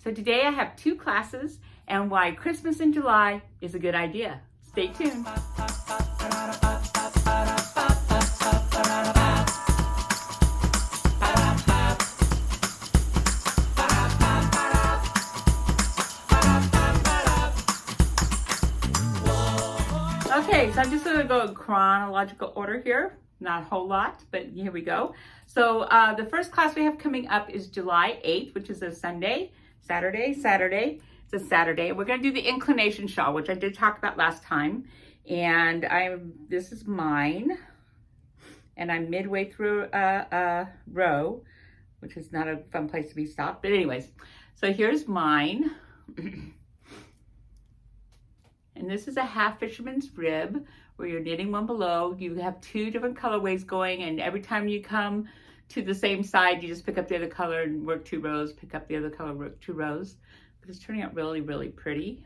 So today I have 2 classes and why Christmas in July is a good idea. Stay tuned. Okay, so I'm just going to go in chronological order here. Not a whole lot, but here we go. So the first class we have coming up is July 8th, which is a Saturday. It's a Saturday. We're going to do the inclination shawl, which I did talk about last time. And this is mine. And I'm midway through a row, which is not a fun place to be stopped. But anyways, so here's mine. And this is a half fisherman's rib where you're knitting one below. You have 2 different colorways going, and every time you come to the same side, you just pick up the other color and work 2 rows, pick up the other color, work 2 rows. But it's turning out really, really pretty.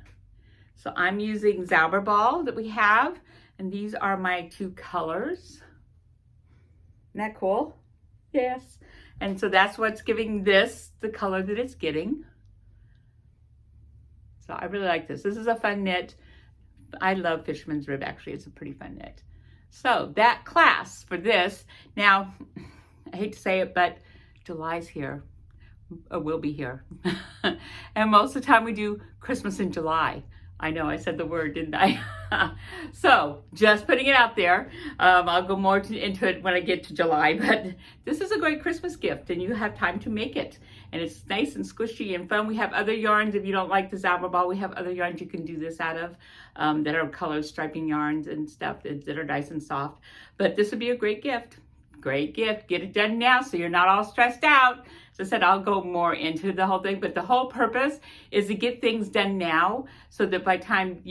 So I'm using Zauberball that we have, and these are my 2 colors. Isn't that cool? Yes. And so that's what's giving this the color that it's getting. So I really like this. This is a fun knit. I love fisherman's rib, actually. It's a pretty fun knit. So that class for this, now, I hate to say it, but July's here, or will be here. And most of the time we do Christmas in July. I know I said the word, didn't I? So just putting it out there. I'll go more into it when I get to July, but this is a great Christmas gift and you have time to make it. And it's nice and squishy and fun. We have other yarns. If you don't like the Zauberball, we have other yarns you can do this out of that are colored striping yarns and stuff that are nice and soft. But this would be a great gift. Great gift. Get it done now so you're not all stressed out. As I said, I'll go more into the whole thing, but the whole purpose is to get things done now so that by time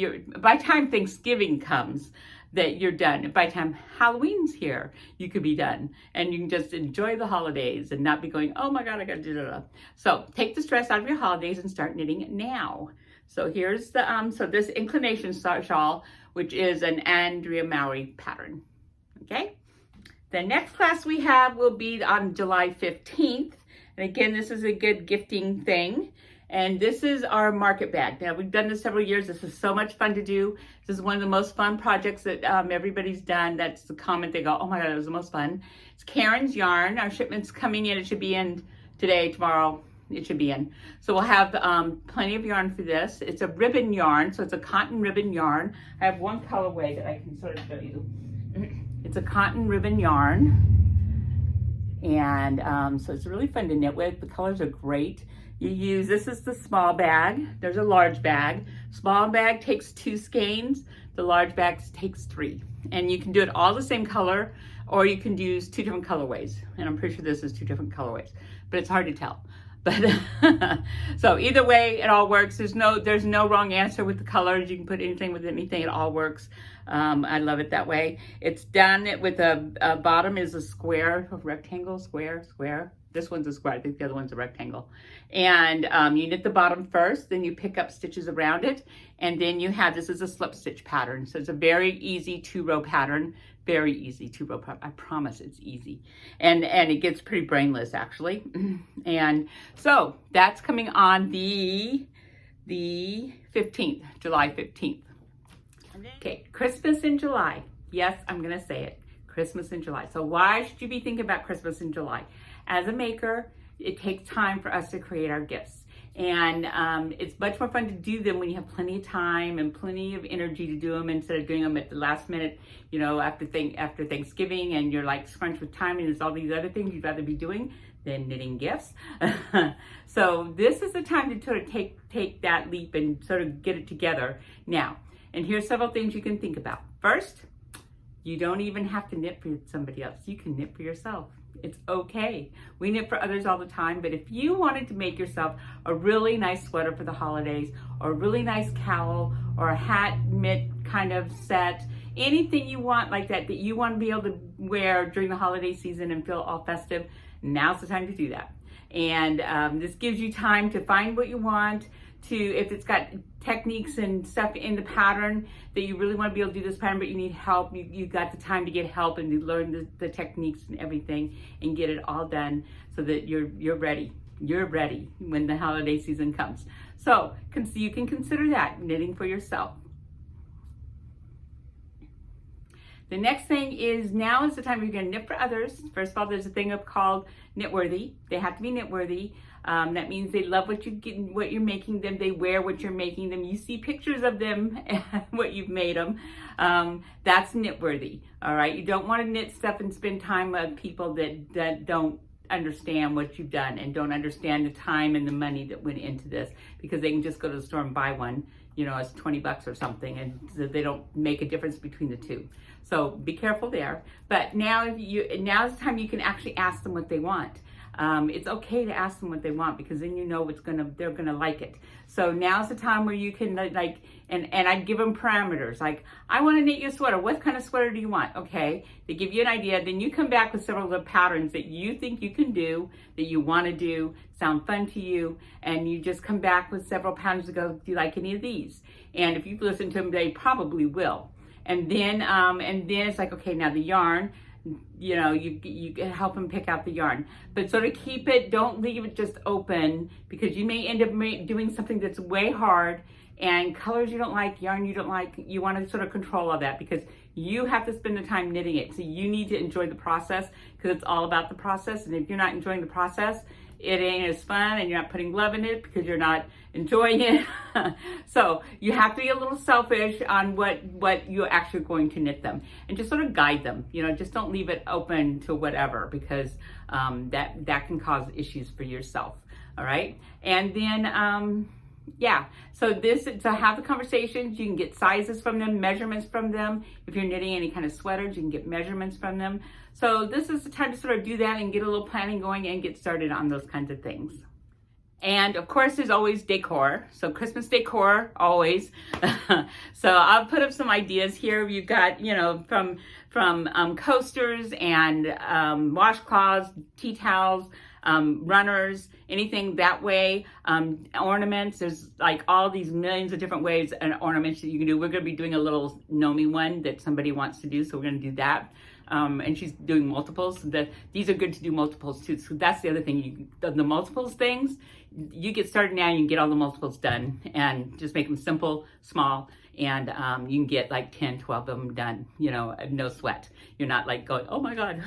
Thanksgiving comes, that you're done. By the time Halloween's here, you could be done. And you can just enjoy the holidays and not be going, oh my God, I gotta do that. So take the stress out of your holidays and start knitting now. So here's the, so this inclination shawl, which is an Andrea Mowry pattern, okay? The next class we have will be on July 15th. And again, this is a good gifting thing. And this is our market bag. Now, we've done this several years. This is so much fun to do. This is one of the most fun projects that everybody's done. That's the comment they go, oh my God, it was the most fun. It's Caron's yarn. Our shipment's coming in. It should be in today, tomorrow. It should be in. So we'll have plenty of yarn for this. It's a ribbon yarn, so it's a cotton ribbon yarn. I have one colorway that I can sort of show you. It's a cotton ribbon yarn. And so it's really fun to knit with. The colors are great. You use, this is the small bag. There's a large bag. Small bag takes 2 skeins. The large bag takes 3. And you can do it all the same color, or you can use 2 different colorways. And I'm pretty sure this is 2 different colorways, but it's hard to tell. But so either way, it all works. There's no wrong answer with the colors. You can put anything with anything. It all works. I love it that way. It's done with a bottom is a square, a rectangle, square. This one's a square. I think the other one's a rectangle. And you knit the bottom first, then you pick up stitches around it. And then you have, this is a slip stitch pattern. So it's a very easy 2-row pattern. Very easy 2-row pattern. I promise it's easy. And it gets pretty brainless actually. And so that's coming on the 15th, July 15th. Okay, Christmas in July. Yes, I'm gonna say it. Christmas in July. So why should you be thinking about Christmas in July? As a maker, it takes time for us to create our gifts. And it's much more fun to do them when you have plenty of time and plenty of energy to do them instead of doing them at the last minute, you know, after Thanksgiving and you're like scrunched with time and there's all these other things you'd rather be doing than knitting gifts. So this is the time to sort of take that leap and sort of get it together now. And here's several things you can think about. First, you don't even have to knit for somebody else. You can knit for yourself. It's okay. We knit for others all the time, but if you wanted to make yourself a really nice sweater for the holidays, or a really nice cowl, or a hat mitt kind of set, anything you want like that you want to be able to wear during the holiday season and feel all festive, now's the time to do that. And this gives you time to find what you want, if it's got techniques and stuff in the pattern that you really want to be able to do this pattern, but you need help, you got the time to get help and to learn the techniques and everything and get it all done so that you're ready. You're ready when the holiday season comes. So you can consider that knitting for yourself. The next thing is, now is the time you're going to knit for others. First of all, there's a thing called knitworthy. They have to be knitworthy. That means they love what you're making them. They wear what you're making them. You see pictures of them, what you've made them. That's knitworthy. All right. You don't want to knit stuff and spend time with people that don't understand what you've done and don't understand the time and the money that went into this, because they can just go to the store and buy one, you know, it's $20 or something, and so they don't make a difference between the two. So be careful there. But now now's the time you can actually ask them what they want. It's okay to ask them what they want, because then you know they're gonna like it. So now's the time where you can and I'd give them parameters, like, I want to knit you a sweater. What kind of sweater do you want? Okay, they give you an idea. Then you come back with several of the patterns that you think you can do, that you want to do, sound fun to you, and you just come back with several patterns to go, do you like any of these? And if you've listened to them, they probably will. And then it's like, okay, now the yarn, you know, you can help them pick out the yarn, but sort of keep it, don't leave it just open, because you may end up doing something that's way hard, and colors you don't like, yarn you don't like. You want to sort of control all that, because you have to spend the time knitting it. So you need to enjoy the process, because it's all about the process. And if you're not enjoying the process, it ain't as fun, and you're not putting love in it because you're not enjoying it. So you have to be a little selfish on what you're actually going to knit them, and just sort of guide them. You know, just don't leave it open to whatever, because that can cause issues for yourself. All right. And then, yeah, so to have the conversations, you can get sizes from them, measurements from them. If you're knitting any kind of sweaters, you can get measurements from them. So this is the time to sort of do that and get a little planning going and get started on those kinds of things. And of course, there's always decor. So Christmas decor, always. So I'll put up some ideas here. You've got, you know, from coasters and washcloths, tea towels, runners, anything that way, ornaments. There's like all these millions of different ways and ornaments that you can do. We're going to be doing a little Nomi one that somebody wants to do, so we're going to do that. And she's doing multiples. These are good to do multiples too. So that's the other thing. The multiples things, you get started now, you can get all the multiples done, and just make them simple, small, and you can get like 10, 12 of them done, you know, no sweat. You're not like going, oh my God.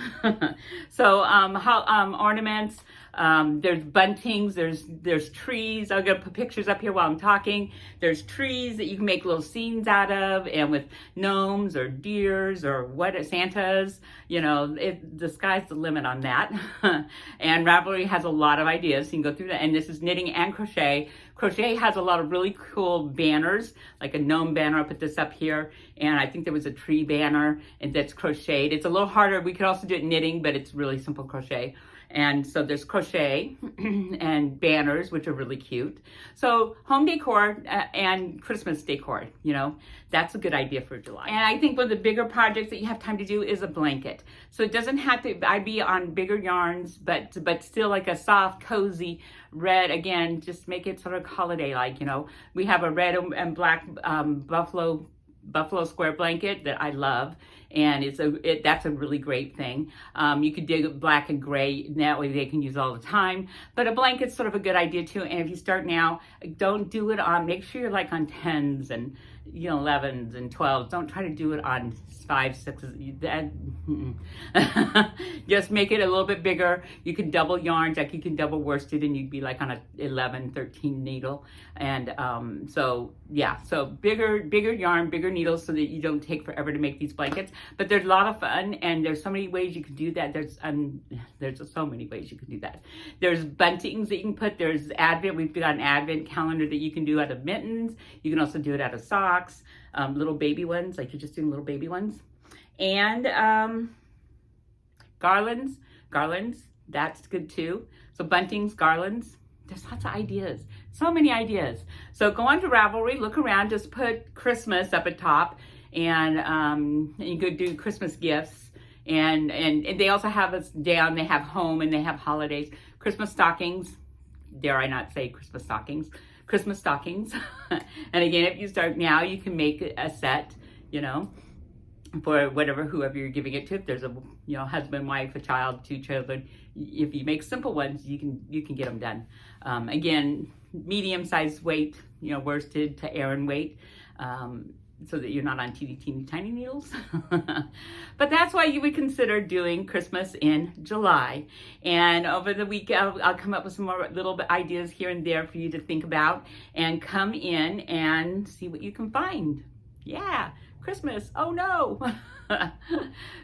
So ornaments, there's buntings, there's trees. I'm gonna put pictures up here while I'm talking. There's trees that you can make little scenes out of, and with gnomes or deers or Santas, you know, the sky's the limit on that. And Ravelry has a lot of ideas. You can go through that, and this is knitting and crochet. Crochet has a lot of really cool banners, like a gnome banner. I'll put this up here. And I think there was a tree banner, and that's crocheted. It's a little harder. We could also do it knitting, but it's really simple crochet. And so there's crochet and banners, which are really cute. So home decor and Christmas decor, you know, that's a good idea for July. And I think one of the bigger projects that you have time to do is a blanket. So it doesn't have to, I'd be on bigger yarns, but still like a soft, cozy red. Again, just make it sort of holiday-like, you know. We have a red and black buffalo square blanket that I love, and that's a really great thing. You could dig black and gray, and that way they can use all the time. But a blanket's sort of a good idea too. And if you start now, don't do it on, make sure you're like on 10s and, you know, 11s and 12s. Don't try to do it on 5s, 6s. Just make it a little bit bigger. You can double yarns, like you can double worsted, and you'd be like on a 11, 13 needle. And so yeah, so bigger yarn, bigger needles, so that you don't take forever to make these blankets. But there's a lot of fun, and there's so many ways you can do that. There's so many ways you can do that. There's buntings that you can put. There's Advent. We've got an Advent calendar that you can do out of mittens. You can also do it out of socks, little baby ones, like you're just doing little baby ones. And garlands, that's good too. So buntings, garlands, there's lots of ideas, so many ideas. So go on to Ravelry, look around, just put Christmas up at top, and you could do Christmas gifts. And they also have us down, they have home, and they have holidays. Christmas stockings, dare I not say Christmas stockings. Christmas stockings. And again, if you start now, you can make a set, you know. for whoever you're giving it to. If there's a husband, wife, a child, 2 children, if you make simple ones, you can get them done. Again, medium-sized weight, worsted to Aran weight, so that you're not on teeny tiny needles. But that's why you would consider doing Christmas in July. And over the week, I'll come up with some more little ideas here and there for you to think about, and come in and see what you can find. Yeah, Christmas, oh no.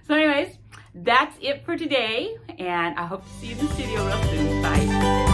So anyways, that's it for today, and I hope to see you in the studio real soon. Bye.